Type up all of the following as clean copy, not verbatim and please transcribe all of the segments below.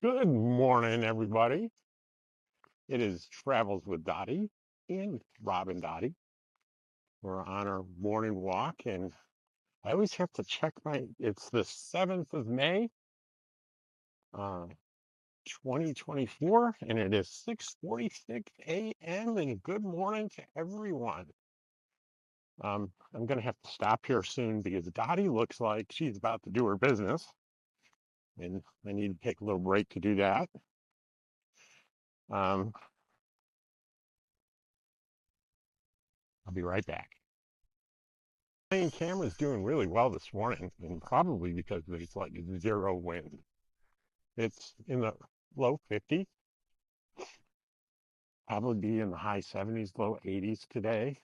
Good morning, everybody. It is Travels with Dottie and Robin Dottie. We're on our morning walk, and I always have to check it's the 7th of May, uh, 2024, and it is 6:46 a.m. And good morning to everyone. I'm going to have to stop here soon because Dottie looks like she's about to do her business, and I need to take a little break to do that. Um, I'll be right back. Main camera's doing really well this morning, and probably because there's like zero wind. It's in the low 50s, probably be in the high 70s, low 80s today.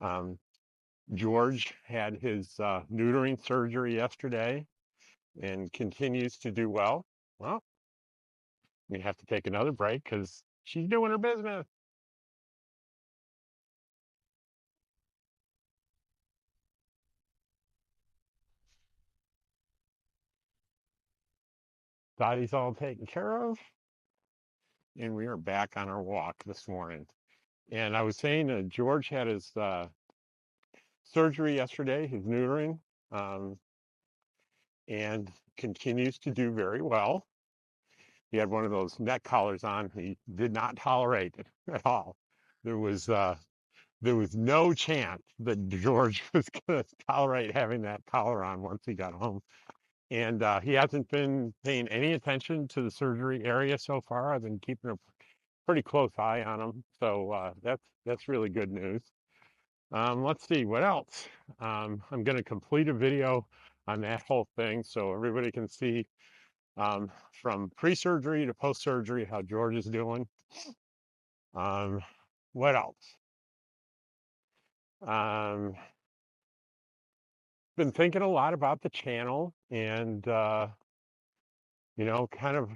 Um, George had his neutering surgery yesterday and continues to do well. Well, we have to take another break because she's doing her business. Dottie's all taken care of, and we are back on our walk this morning. And I was saying George had his surgery yesterday, his neutering, um, and continues to do very well. He had one of those neck collars on. He did not tolerate it at all. There was uh, there was no chance that George was going to tolerate having that collar on once he got home. And he hasn't been paying any attention to the surgery area so far. I've been keeping a pretty close eye on him, so that's really good news. Let's see what else. I'm going to complete a video on that whole thing so everybody can see from pre-surgery to post-surgery how George is doing. Um, what else? Um, been thinking a lot about the channel and kind of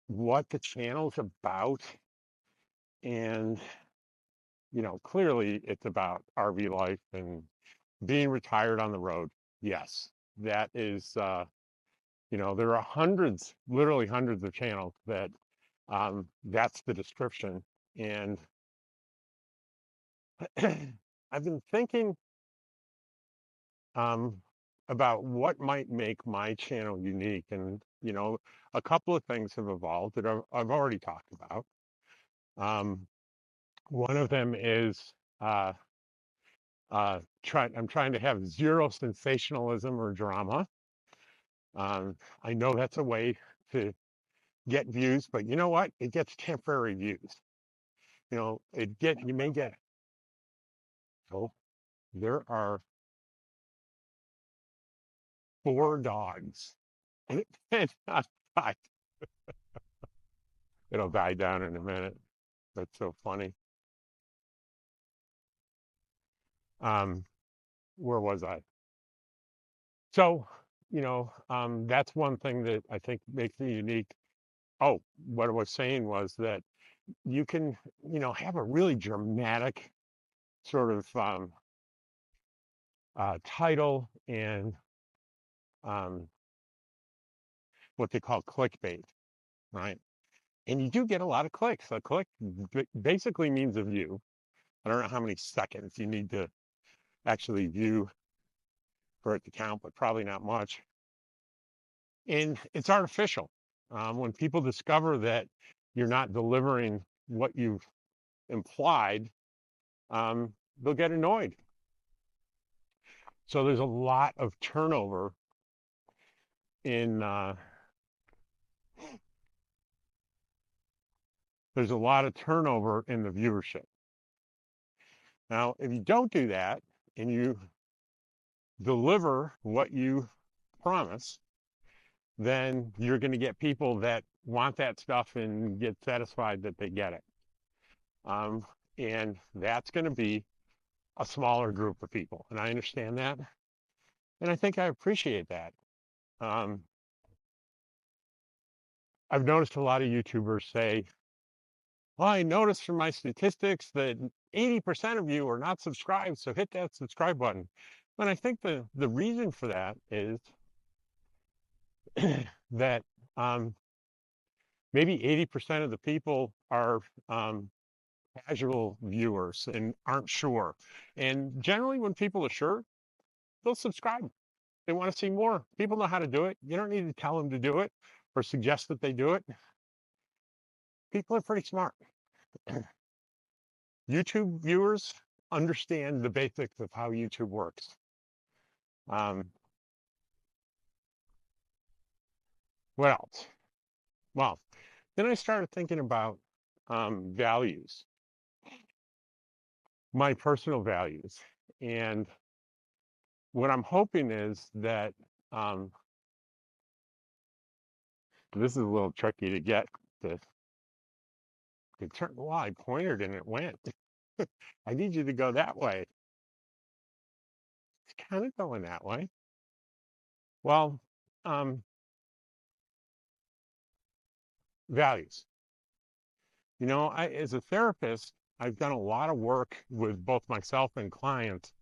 what the channel's about. And clearly it's about RV life and being retired on the road. Yes, that is there are hundreds, literally hundreds of channels that that's the description. And I've been thinking um, about what might make my channel unique. And, a couple of things have evolved that I've already talked about. Um, one of them is uh, I'm trying to have zero sensationalism or drama. I know that's a way to get views, but you know what? It gets temporary views. You may get, oh, there are 4 dogs. And it cannot die. It'll die down in a minute. That's so funny. Um, where was I? So, that's one thing that I think makes me unique. Oh, what I was saying was that you can, have a really dramatic sort of title and um, what they call clickbait, right? And you do get a lot of clicks. A click basically means a view. I don't know how many seconds you need to actually view for it to count, but probably not much. And it's artificial. When people discover that you're not delivering what you've implied, they'll get annoyed. So there's a lot of turnover in there's a lot of turnover in the viewership. Now, if you don't do that and you deliver what you promise, then you're going to get people that want that stuff and get satisfied that they get it. Um, and that's going to be a smaller group of people. And I understand that. And I think I appreciate that. Um, I've noticed a lot of YouTubers say, well, I noticed from my statistics that 80% of you are not subscribed, so hit that subscribe button. And I think the reason for that is that maybe 80% of the people are casual viewers and aren't sure. And generally, when people are sure, they'll subscribe. They want to see more. People know how to do it. You don't need to tell them to do it or suggest that they do it. People are pretty smart. YouTube viewers understand the basics of how YouTube works. What else? Well, then I started thinking about values, my personal values. And what I'm hoping is that this is a little tricky to get to turn. Well, I pointed and it went. I need you to go that way. It's kind of going that way. Well, values. You know, as a therapist, I've done a lot of work with both myself and clients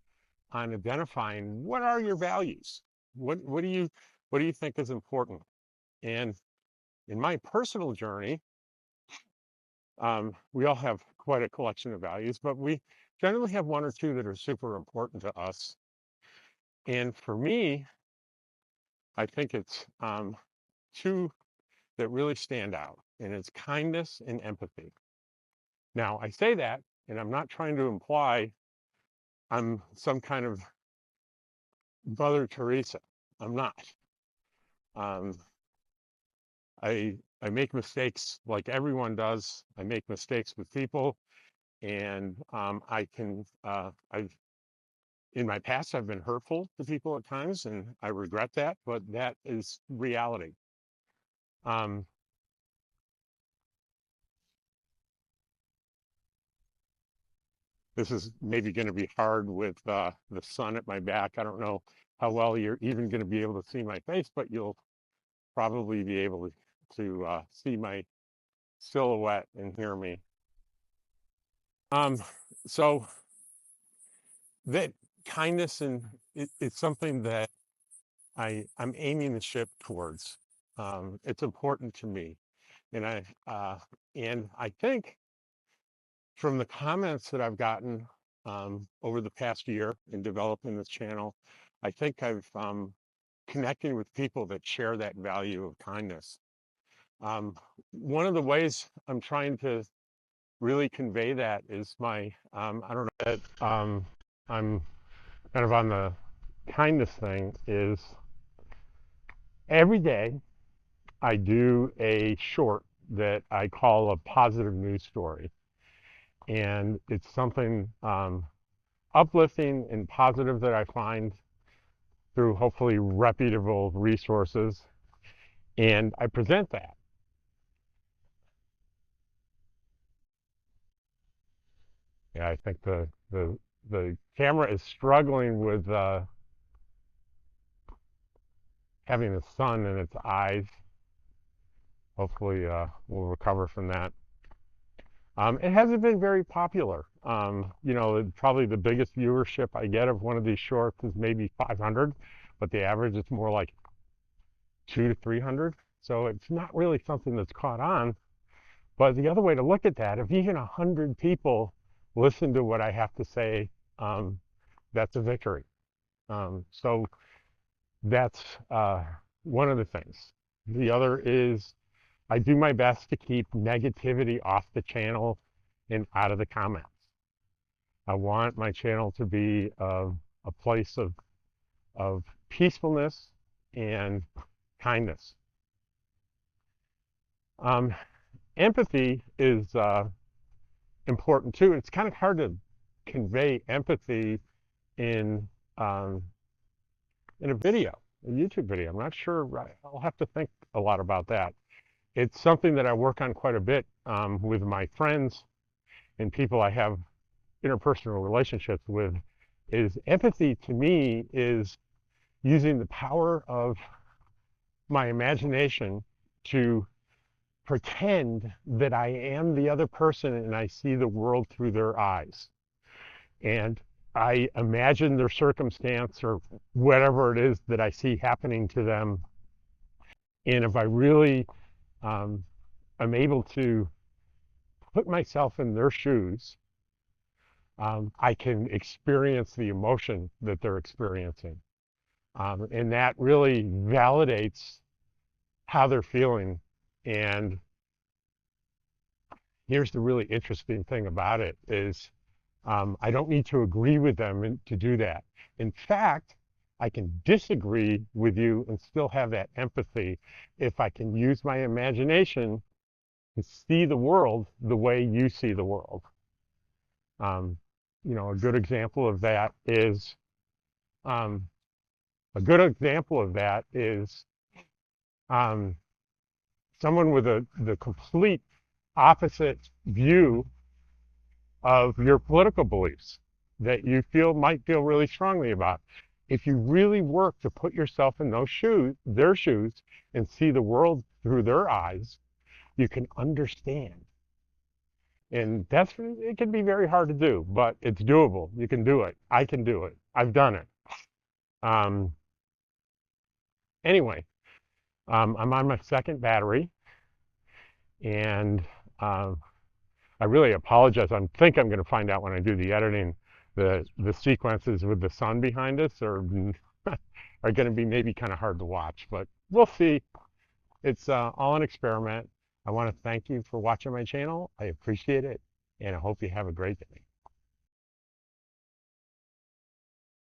on identifying what are your values. What do you think is important? And in my personal journey, we all have quite a collection of values, but we generally have one or two that are super important to us. And for me, I think it's two that really stand out, and it's kindness and empathy. Now, I say that, and I'm not trying to imply I'm some kind of Mother Teresa. I'm not. I make mistakes like everyone does. I make mistakes with people, and I've in my past I've been hurtful to people at times, and I regret that. But that is reality. This is maybe going to be hard with the sun at my back. I don't know how well you're even going to be able to see my face, but you'll probably be able to see my silhouette and hear me. So that kindness and it's something that I'm aiming the ship towards. It's important to me, and I think from the comments that I've gotten over the past year in developing this channel, I think I've connecting with people that share that value of kindness. One of the ways I'm trying to really convey that is my, I don't know, that I'm kind of on the kindness thing is every day I do a short that I call a positive news story. And it's something uplifting and positive that I find through hopefully reputable resources. And I present that. Yeah, I think the camera is struggling with having the sun in its eyes. Hopefully, we'll recover from that. It hasn't been very popular. You know, probably the biggest viewership I get of one of these shorts is maybe 500, but the average is more like 200 to 300. So it's not really something that's caught on. But the other way to look at that, if even 100 people listen to what I have to say, that's a victory. So that's one of the things. The other is I do my best to keep negativity off the channel and out of the comments. I want my channel to be a place of peacefulness and kindness. Empathy is important too. It's kind of hard to convey empathy in a video, a YouTube video. I'm not sure. I'll have to think a lot about that. It's something that I work on quite a bit with my friends and people I have interpersonal relationships with. Is empathy to me is using the power of my imagination to pretend that I am the other person and I see the world through their eyes. And I imagine their circumstance or whatever it is that I see happening to them And if I really am able to put myself in their shoes, I can experience the emotion that they're experiencing. And that really validates how they're feeling. And here's the really interesting thing about it is I don't need to agree with them to do that. In fact, I can disagree with you and still have that empathy if I can use my imagination to see the world the way you see the world. Um, a good example of that is um, um, someone with the complete opposite view of your political beliefs that you might feel really strongly about. If you really work to put yourself in their shoes, and see the world through their eyes, you can understand. And it can be very hard to do, but it's doable. You can do it. I can do it. I've done it. Um, anyway, I'm on my second battery, and um, I really apologize. think I'm going to find out when I do the editing, the sequences with the sun behind us are are going to be maybe kind of hard to watch, but we'll see. It's all an experiment. I want to thank you for watching my channel. I appreciate it, and I hope you have a great day.